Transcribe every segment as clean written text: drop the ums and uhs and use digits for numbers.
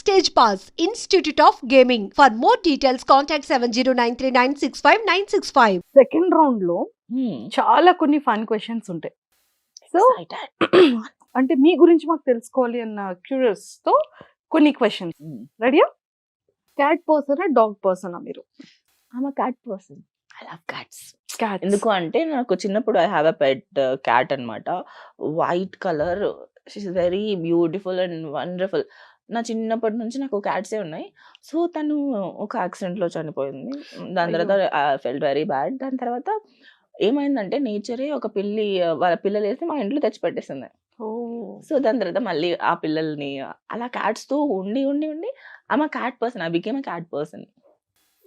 Stage Pass, Institute of Gaming. For more details, contact 7093965965965. Second round లో చాలా కొన్ని fun questions ఉంటాయి. So అంటే మీ గురించి మాకు తెలుసుకోవాలి అన్న క్యూరియస్ తో కొన్ని క్వశ్చన్స్. రెడీయా? క్యాట్ పర్సనా డాగ్ పర్సనా మీరు? I'm a cat person. I love cats. Cat ఎందుకు అంటే నాకు చిన్నప్పుడు I have a pet cat అన్నమాట. White colour, she is very beautiful and wonderful. నా చిన్నప్పటి నుంచి నాకు క్యాట్సే ఉన్నాయి. సో తను ఒక యాక్సిడెంట్లో చనిపోయింది. దాని తర్వాత ఐ ఫెల్ట్ వెరీ బ్యాడ్. దాని తర్వాత ఏమైందంటే నేచరే ఒక పిల్లి వాళ్ళ పిల్లలు వేసి మా ఇంట్లో తెచ్చిపెట్టేసింది. సో దాని తర్వాత మళ్ళీ ఆ పిల్లల్ని అలా క్యాట్స్తో ఉండి ఉండి ఉండి I'm a cat person. I became a cat person.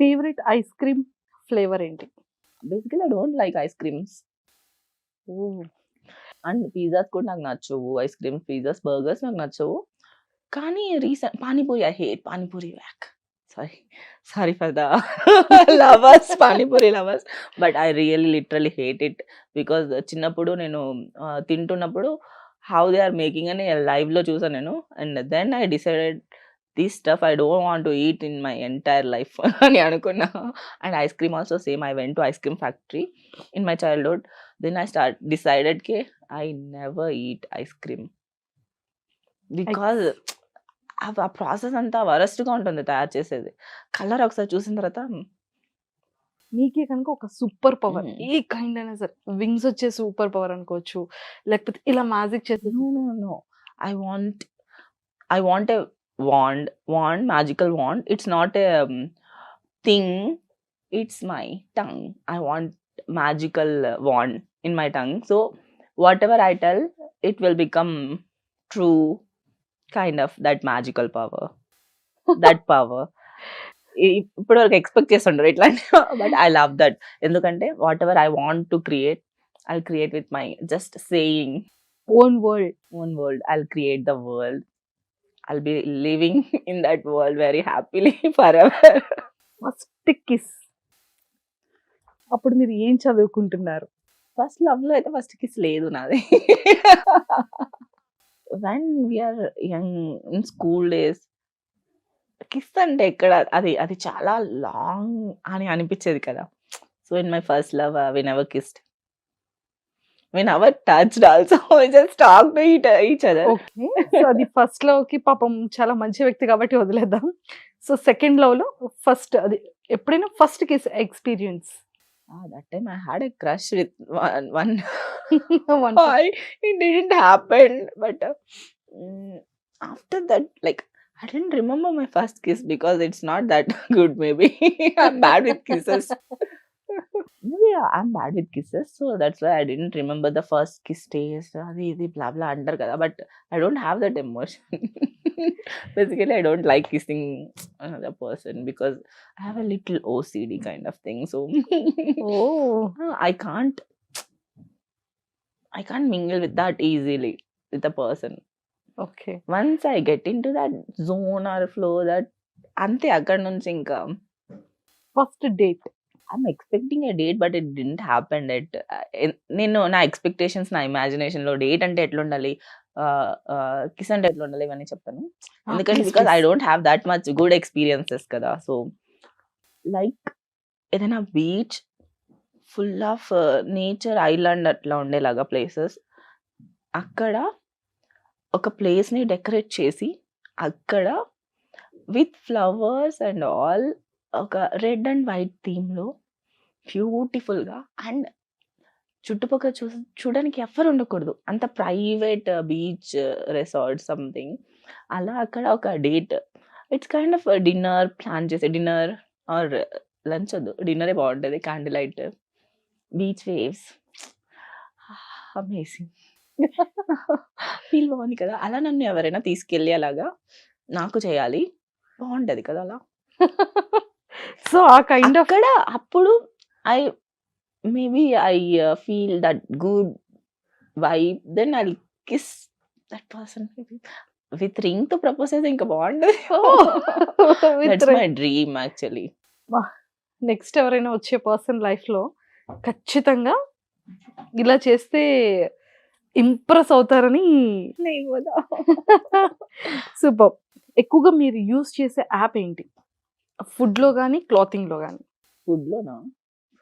Favourite ice cream flavour ఏంటి? Basically I don't like ice creams and pizzas కూడా నాకు నచ్చవు. ఐస్ క్రీమ్స్, పిజ్జాస్, బర్గర్స్ నాకు నచ్చవు. కానీ recent panipuri, I hate panipuri. Sorry for the lovers, panipuri lovers, but I really literally hate it. Because చిన్నప్పుడు నేను తింటున్నప్పుడు హౌ దే ఆర్ మేకింగ్ అని లైవ్లో చూసాను నేను. And then I decided this stuff I don't want to eat in my entire life అని అనుకున్నా. And ice cream also same. I went to ice cream factory in my childhood. Then I decided కే I never eat ice cream because ఆ process అంతా వరస్ట్గా ఉంటుంది తయారు చేసేది. Colour ఒకసారి చూసిన తర్వాత మీకే కనుక ఒక సూపర్ పవర్ ఏ కైండ్ అయినా సరే, వింగ్స్ వచ్చే సూపర్ పవర్ అనుకోవచ్చు, లేకపోతే ఇలా మ్యాజిక్ చేసే no. I want a wand, magical wand. It's not a thing. It's my tongue. I want magical wand in my tongue. So whatever I tell, it will become true. Kind of that magical power. That power. ఇప్పుడు వరకు expect చేస్తుంటారు ఇట్లాంటి, but I love that. ఎందుకంటే what ever I want to create, I create with my just saying own world. I'll create the world. I'll be living in that world very happily forever. First kiss అప్పుడు మీరు ఏం చదువుకుంటున్నారు? First love లో అయితే first kiss లేదు నాది. When we are young in school days, kiss అంటే ఎక్కడ అది చాలా లాంగ్ అని అనిపించేది కదా. So in my first love we never kissed, we never touched also, we just talked to each other. Okay, so అది ఫస్ట్ లవ్ కి పాపం చాలా మంచి వ్యక్తి కాబట్టి వదిలేద్దాం. సో సెకండ్ లవ్ లో ఫస్ట్ అది ఎప్పుడైనా first kiss experience? That time I had a crush with one boy. It didn't happen, but after that, like, I didn't remember my first kiss because it's not that good. Maybe I'm bad with kisses. Maybe I'm bad with kisses, so that's why I didn't remember the first kiss taste. Adi blah blah under kada, but I don't have that emotion. Basically, I don't like kissing another person because I have a little OCD kind of thing. So I can't mingle with that easily with a person. Okay, Once I get into that zone or flow, that ante akkad nunchi inka first date. I'm expecting a date, but it didn't happen. నేను నా expectations, నా imagination లో date అంటే ఎట్లుండాలి, kiss అంటే ఎట్లుండాలి ఇవన్నీ చెప్తాను. ఎందుకంటే because I don't have that much good experiences కదా. సో లైక్ ఏదైనా beach full of nature, island అట్లా ఉండేలాగా ప్లేసెస్, అక్కడ ఒక ప్లేస్ని డెకరేట్ చేసి అక్కడ విత్ ఫ్లవర్స్ అండ్ ఆల్ ఒక రెడ్ అండ్ వైట్ థీమ్లో బ్యూటిఫుల్గా, అండ్ చుట్టుపక్కల చూడడానికి ఎవ్వరు ఉండకూడదు, అంత ప్రైవేట్ బీచ్ రిసార్ట్ సంథింగ్ అలా అక్కడ ఒక date. It's kind of dinner plan చేసే, డిన్నర్ ఆర్ లంచ్ వద్దు, డిన్నరే బాగుంటుంది. Candle light, beach waves, amazing. Feel బాగుంది కదా. అలా నన్ను ఎవరైనా తీసుకెళ్ళి అలాగా నాకు చేయాలి, బాగుంటుంది కదా అలా. సో ఆ కైండ్ ఆఫ్ అక్కడ అప్పుడు maybe I feel that good vibe, then I'll kiss that person with ring to propose అయితే ఇంకా బాగుంటుంది. That's my dream actually. Next ఎవరైనా వచ్చే పర్సన్ లైఫ్ లో ఖచ్చితంగా ఇలా చేస్తే ఇంప్రెస్ అవుతారని. సూపర్. ఎక్కువగా మీరు యూజ్ చేసే యాప్ ఏంటి? ఫుడ్‌లో గాని, క్లాతింగ్‌లో గాని? ఫుడ్‌లోనా?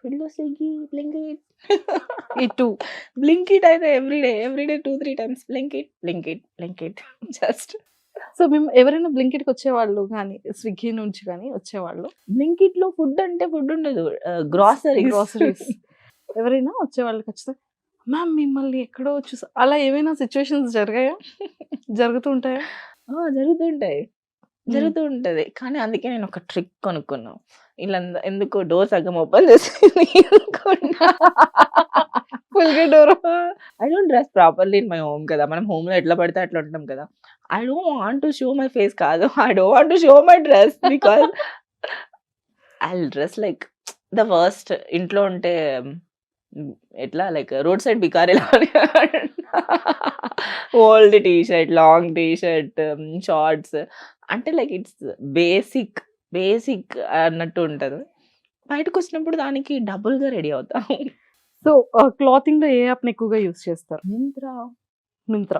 ఫుడ్‌లో స్విగ్గీ, బ్లింకిట్. ఈ 2. బ్లింకిట్ అయితే everyday 2, 3 times Blinkit just. So, మేము ఎవరైనా బ్లింకిట్‌కి వచ్చేవాళ్ళు గాని, స్విగ్గీ నుంచి గాని వచ్చేవాళ్ళు. బ్లింకిట్‌లో ఫుడ్ అంటే ఫుడ్ ఉండదు. గ్రోసరీస్. గ్రోసరీస్. ఎవరైనా వచ్చేవాళ్ళు ఖచ్చితంగా, మ్యామ్ మిమ్మల్ని ఎక్కడో చూసా అలా ఏమైనా సిట్యుయేషన్స్ జరిగాయా? జరుగుతూ ఉంటాయా? జరుగుతుంటాయి. హ్మ్. జరుగుతూ ఉంటది. కానీ అందుకే నేను ఒక ట్రిక్ కొనుక్కున్నా. ఇలా ఎందుకో డోర్ సగం ఓపెన్ చేసి ఫుల్‌గా door. I don't dress properly in my home కదా! మనం హోమ్‌లో ఎట్లా పడితే అట్లా ఉంటాం కదా! I don't want to show my face కాదు. I don't want to show my dress because I will dress like the worst. ఇంట్లో ఉంటే ఎట్లా లైక్ రోడ్ సైడ్ బికారిలా old T shirt, long T shirt, shorts అంటే like it's basic అన్నట్టు ఉంటది. బయటకొచ్చినప్పుడు దానికి డబుల్‌గా ready అవుతా. సో, క్లాతింగ్‌లో ఏ యాప్‌ని ఎక్కువగా యూజ్ చేస్తారు? Myntra.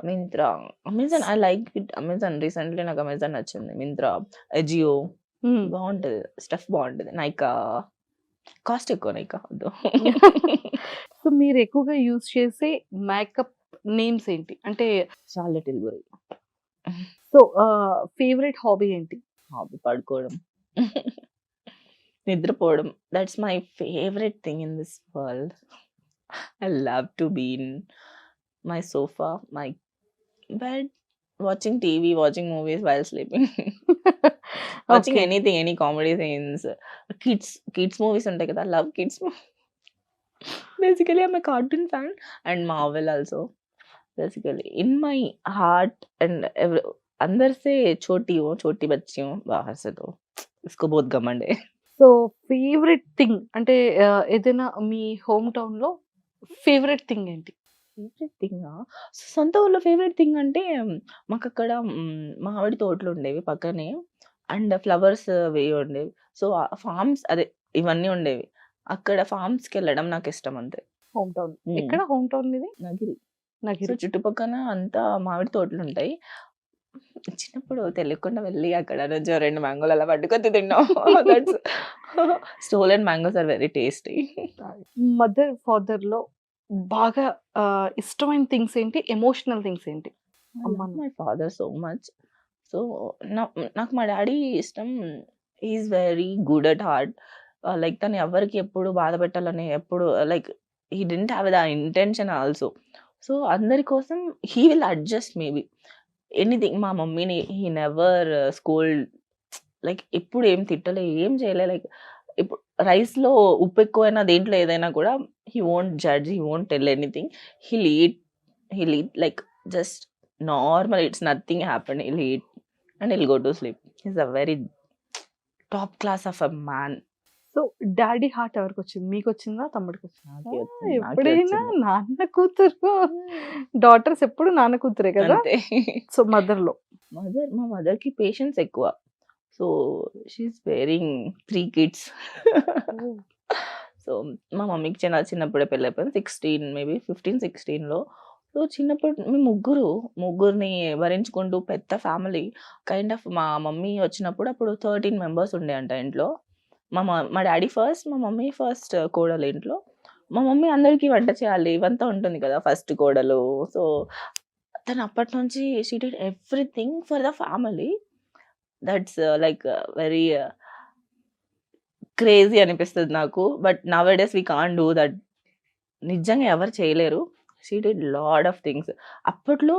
Myntra. Amazon I like it. Amazon recently నాకు అమెజాన్ నచ్చింది. మింత్రా, అజియో హ్మ్. బావుంటది. స్టఫ్ బావుంటది. నైకా కాస్ట్ ఎక్కువ నైకా వద్దు. సో, మీరు ఎక్కువగా యూజ్ చేసే మేకప్ నేమ్స్ ఏంటి? అంటే చార్లెట్ టిల్బరీ. సో, ఫేవరెట్ హాబీ ఏంటి? హాబీ పడుకోవడం. నిద్రపోవడం. That's my favourite thing in this world. I love to be in my sofa, my bed, watching TV, watching movies while sleeping. Watching okay. anything, any comedy scenes. Kids movies ఉంటాయి కదా! I love kids movies. Basically, I'm a cartoon fan and Marvel also. Basically, in my heart and अंदर से छोटी हूँ, छोटी बच्ची हूँ, बाहर से तो इसको बहुत घमंड है. సో, ఫేవరెట్ థింగ్ అంటే ఏదైనా మీ హోమ్ టౌన్‌లో ఫేవరెట్ థింగ్ ఏంటి? ఫేవరెట్ థింగా? సొంత ఊర్లో ఫేవరెట్ థింగ్ అంటే మాకక్కడ మామిడి తోటలుండేవి పక్కనే. అండ్ ఫ్లవర్స్ అవి ఉండేవి. సో, ఫార్మ్స్ అదే ఇవన్నీ ఉండేవి. అక్కడ ఫార్మ్స్‌కెళ్ళడం నాకిష్టం అంతే. Home town. హ్మ్. ఎక్కడ హోమ్ టౌన్ మీది? నగిరి. సో, నగిరి. చుట్టుపక్కన అంతా మామిడి తోటలుంటాయి. చిన్నప్పుడు తెలియకుండా వెళ్ళి అక్కడ నుంచి 2 మ్యాంగోలు అలా పట్టుకొని తిన్నాం. That's stolen mangoes are very tasty. Mother, ఫాదర్‌లో బాగా ఇష్టమైన థింగ్స్ ఏంటి? ఎమోషనల్ థింగ్స్ ఏంటి? ఐ అమ్మ, లవ్ నాన్న. My father so much. So, నాకు మా డాడీ ఇష్టం. He is very good at heart. Like తను ఎవరికి ఎప్పుడు బాధ పెట్టాలని ఎప్పుడు like he didn't have the intention also. So, అందరి కోసం he will adjust maybe anything. మా మమ్మీని హి నెవర్ స్కోల్డ్. లైక్ ఎప్పుడు ఏం తిట్టలే, ఏం చేయలే. లైక్ ఇప్పుడు రైస్‌లో ఉప్పు ఎక్కువైనా దేంట్లో ఏదైనా కూడా he won't judge, he won't tell anything. He'll eat like just normal. It's nothing happened. He'll eat and he'll go to sleep. He's a very top class of a man. So, daddy heart ఎవరికొచ్చింది? మీకొచ్చిందా? తమ్ముడికొచ్చిందా? నాకే వచ్చింది. ఎప్పుడైనా నాన్న కూతురు, daughters ఎప్పుడు నాన్న కూతురే కదా! అంతే. సో, మదర్‌లో. మా మదర్‌కి పేషెన్స్ ఎక్కువ. So, she is bearing 3 kids. Oh! So, మా మమ్మీకి చిన్నప్పుడే పెళ్ళైపోయింది. 16 మేబీ 15, 16లో. సో, చిన్నప్పుడు మేము ముగ్గురిని భరించుకుంటూ పెద్ద ఫ్యామిలీ. కైండ్ ఆఫ్ మా మమ్మీ వచ్చినప్పుడు అప్పుడు 13 మెంబర్స్ ఉండే అంట ఇంట్లో. మా డాడీ ఫస్ట్, మా మమ్మీ ఫస్ట్ కోడలు ఇంట్లో. మా మమ్మీ అందరికీ వంట చేయాలి. ఇవంతా ఉంటుంది కదా! ఫస్ట్ కోడలు. సో, తను అప్పటి నుంచి she did everything for the family. That's like very crazy అనిపిస్తది నాకు. But nowadays we can't do that. నిజంగా ఎవరు చేయలేరు. She did lot of things. అప్పట్లో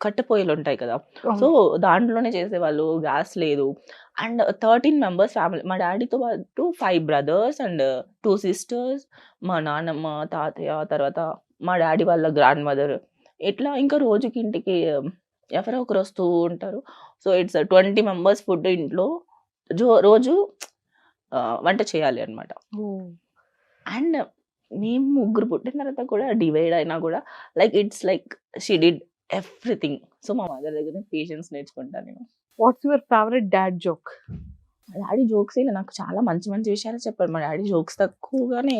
కట్టెపొయ్యలుంటాయి కదా! సో, అవును. దాంట్లోనే చేసేవాళ్ళు. గ్యాస్ లేదు. And 13 members family. మా డాడీతో పాటు 5 బ్రదర్స్ అండ్ 2 సిస్టర్స్, మా నాన్నమ్మ, తాతయ్య, తర్వాత మా డాడీ వాళ్ళ గ్రాండ్ మదర్. ఇట్లా ఇంకా రోజుకి ఇంటికి ఎవరో ఒకరు వస్తూ ఉంటారు. సో, ఇట్స్ 20 మెంబర్స్ ఫుడ్ ఇంట్లో రోజు వంట చేయాలి అన్నమాట. ఓహ్! అండ్ మేము ముగ్గురు పుట్టిన తర్వాత కూడా డివైడ్ అయినా కూడా like it's like she did everything. So, మా మదర్ దగ్గర పేషెన్స్ నేర్చుకుంటా నేను. What's your favourite dad joke? మా డాడీ జోక్స్ నాకు చాలా మంచి మంచి విషయాలు చెప్పారు. మా డాడీ జోక్స్ తక్కువగానే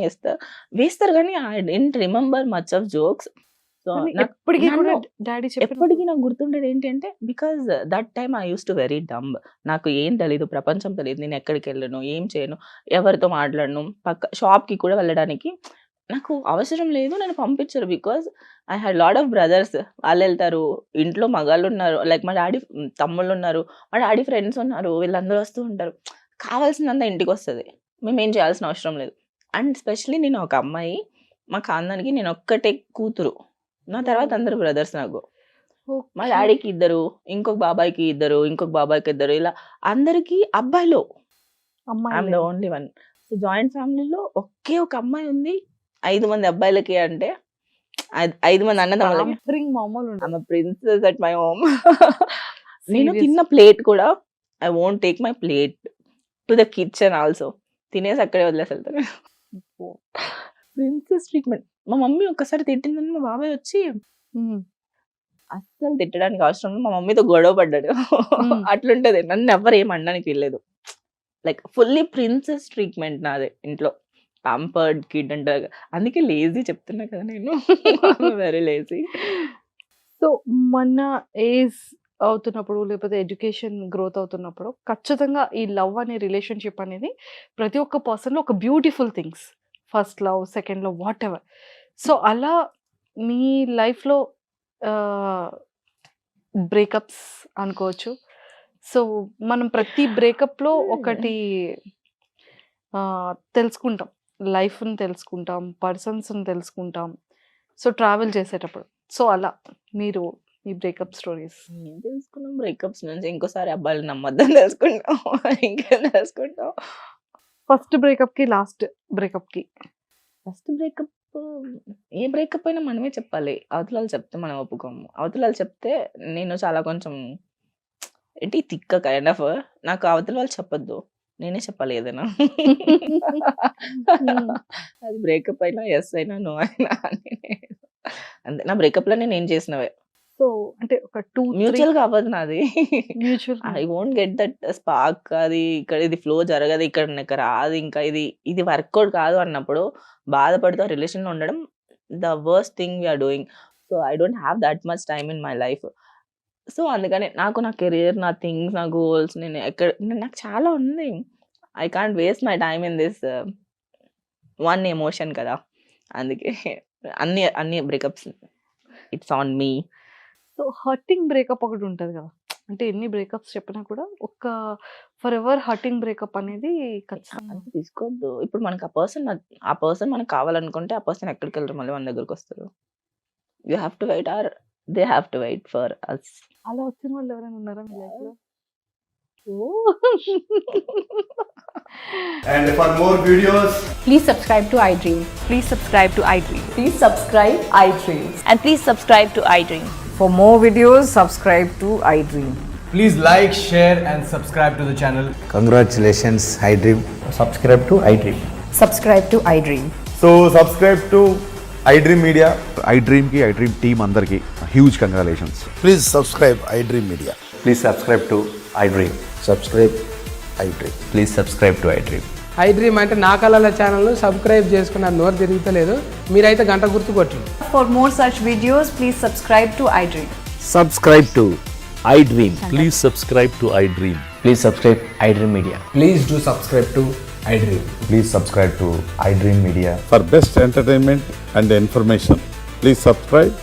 వేస్తారు కానీ I don't remember much of jokes. So కానీ ఎప్పటికీ కూడా డాడీ చెప్పిన ఎప్పటికీ నాకు గుర్తుండేది ఏంటంటే because that time I use to very dumb. నాకు ఏం తెలీదు, ప్రపంచం తెలియదు, నేను ఎక్కడికి వెళ్ళను, ఏం చేయను, ఎవరితో మాట్లాడను, పక్క షాప్కి కూడా వెళ్ళడానికి నాకు అవసరం లేదు, నన్ను పంపించరు. Because I had lot of brothers, వాళ్ళు వెళ్తారు, ఇంట్లో మగాళ్ళు ఉన్నారు, లైక్ మా డాడీ తమ్ముళ్ళు ఉన్నారు, మా డాడీ ఫ్రెండ్స్ ఉన్నారు, వీళ్ళందరూ వస్తూ ఉంటారు, కావాల్సినంత ఇంటికి వస్తుంది, మేము ఏం చేయాల్సిన అవసరం లేదు. అండ్ స్పెషలీ నేను ఒక అమ్మాయి, మా ఖాందానికి నేను ఒక్కటే కూతురు, నా తర్వాత అందరు బ్రదర్స్ నాకు. మా డాడీకి ఇద్దరు, ఇంకొక బాబాయ్కి ఇద్దరు, ఇంకొక బాబాయ్కి ఇద్దరు, ఇలా అందరికి అబ్బాయిలు, I'm the only one. So joint ఫ్యామిలీలో ఒకే ఒక అమ్మాయి ఉంది, 5 మంది అబ్బాయిలకి అంటే 5 మంది అన్నదమ్ములకి. మామూలు ప్రిన్సెస్ అట్ మై హోమ్. నేను తిన్న ప్లేట్ కూడా I won't take my plate to the kitchen also, తినేసి అక్కడే వదిలేసి వెళ్తాను. Princess treatment. మా మమ్మీ ఒక్కసారి తిట్టిందని మా బాబాయ్ వచ్చి అస్సలు తిట్టడానికి అవసరం లేదు, మా మమ్మీతో గొడవ పడ్డాడు. అట్లుంటది, నన్ను ఎవరు ఏం అనడానికి వెళ్ళలేదు. లైక్ ఫుల్లీ ప్రిన్సెస్ ట్రీట్మెంట్ నాదే ఇంట్లో, పాంపర్డ్ కిడ్ అంటారు, అందుకే లేజీ చెప్తున్నా కదా నేను, వెరీ లేజీ. సో మన ఏజ్ అవుతున్నప్పుడు లేకపోతే ఎడ్యుకేషన్ గ్రోత్ అవుతున్నప్పుడు ఖచ్చితంగా ఈ లవ్ అనే రిలేషన్షిప్ అనేది ప్రతి ఒక్క పర్సన్లో ఒక beautiful things, first love, second love, what ever. So అలా మీ లైఫ్లో బ్రేకప్స్ అనుకోవచ్చు. సో మనం ప్రతి బ్రేకప్లో ఒకటి తెలుసుకుంటాం, లైఫ్ని తెలుసుకుంటాం, పర్సన్స్ని తెలుసుకుంటాం, సో ట్రావెల్ చేసేటప్పుడు. సో అలా మీరు ఈ బ్రేకప్ స్టోరీస్ ఏం తెలుసుకున్నాం బ్రేకప్స్ నుంచి, ఇంకోసారి అబ్బాయిలు నమ్మద్దని తెలుసుకుంటాం, ఇంకేం తెలుసుకుంటాం. ఫస్ట్ బ్రేకప్కి లాస్ట్ బ్రేకప్కి ఫస్ట్ బ్రేకప్, ఏ బ్రేకప్ అయినా మనమే చెప్పాలి, అవతల వాళ్ళు చెప్తే మనం ఒప్పుకోము. అవతల వాళ్ళు చెప్తే నేను చాలా కొంచెం ఏంటి తిక్క కైండ్ ఆఫ్, నాకు అవతల వాళ్ళు చెప్పొద్దు, నేనే చెప్పాలి ఏదైనా. అది బ్రేకప్ అయినా ఎస్ అయినా నో అయినా అంతే. నా బ్రేకప్ లో నేను ఏం చేసినవే. సో అంటే ఒక 2 మ్యూచువల్ గా అవ్వదు నాది. Mutual I won't get that spark, అది ఇక్కడ ఇది ఫ్లో జరగదు, ఇక్కడ నాకు రాదు, ఇంకా ఇది వర్కౌట్ కాదు అన్నప్పుడు బాధపడుతూ రిలేషన్ లో ఉండడం the worst thing we are doing. So I don't have that much time in my life. So అందుకని నాకు నా కెరియర్, నా థింగ్స్, నా గోల్స్, నాకు చాలా ఉంది. I can't waste my time in this one emotion కదా. అందుకే అన్ని breakups, it's on me. So hurting breakup ఒకటి ఉంటుంది కదా, అంటే ఎన్ని బ్రేకప్స్ చెప్పినా కూడా ఒక ఫర్ ఎవర్ హర్టింగ్ బ్రేకప్ అనేది ఖచ్చితంగా అంత తీసుకోవద్దు. ఇప్పుడు మనకు ఆ పర్సన్ మనకు కావాలనుకుంటే ఆ పర్సన్ ఎక్కడికి వెళ్ళరు, మళ్ళీ మన దగ్గరకు వస్తారు. You have to wait or they have to wait for us. అలా వచ్చిన వాళ్ళు ఎవరైనా ఉన్నారా మీ లైఫ్ లో? And for more videos, Please subscribe to iDream. Please subscribe to iDream. Please subscribe iDream. And please subscribe to iDream. For more videos, subscribe to iDream. please like, share and subscribe to the channel. Congratulations, iDream. Subscribe to iDream. Subscribe to iDream. So subscribe to iDream Media. iDream ki iDream team andarki huge congratulations. Please subscribe iDream Media. Please subscribe to iDream. Subscribe iDream. Please subscribe to iDream. iDream అంటే నా కళల channel subscribe చేసుకున్న నోరు తిరుగుతలేదు, మీరైతే గంట గుర్తు కొట్టండి. For more such videos, please subscribe to iDream. Subscribe to iDream. Please subscribe to iDream. Please subscribe iDream Media. Please do subscribe to iDream. Please subscribe to iDream Media. For best entertainment and information, please subscribe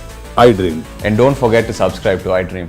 iDream. And don't forget to subscribe to iDream.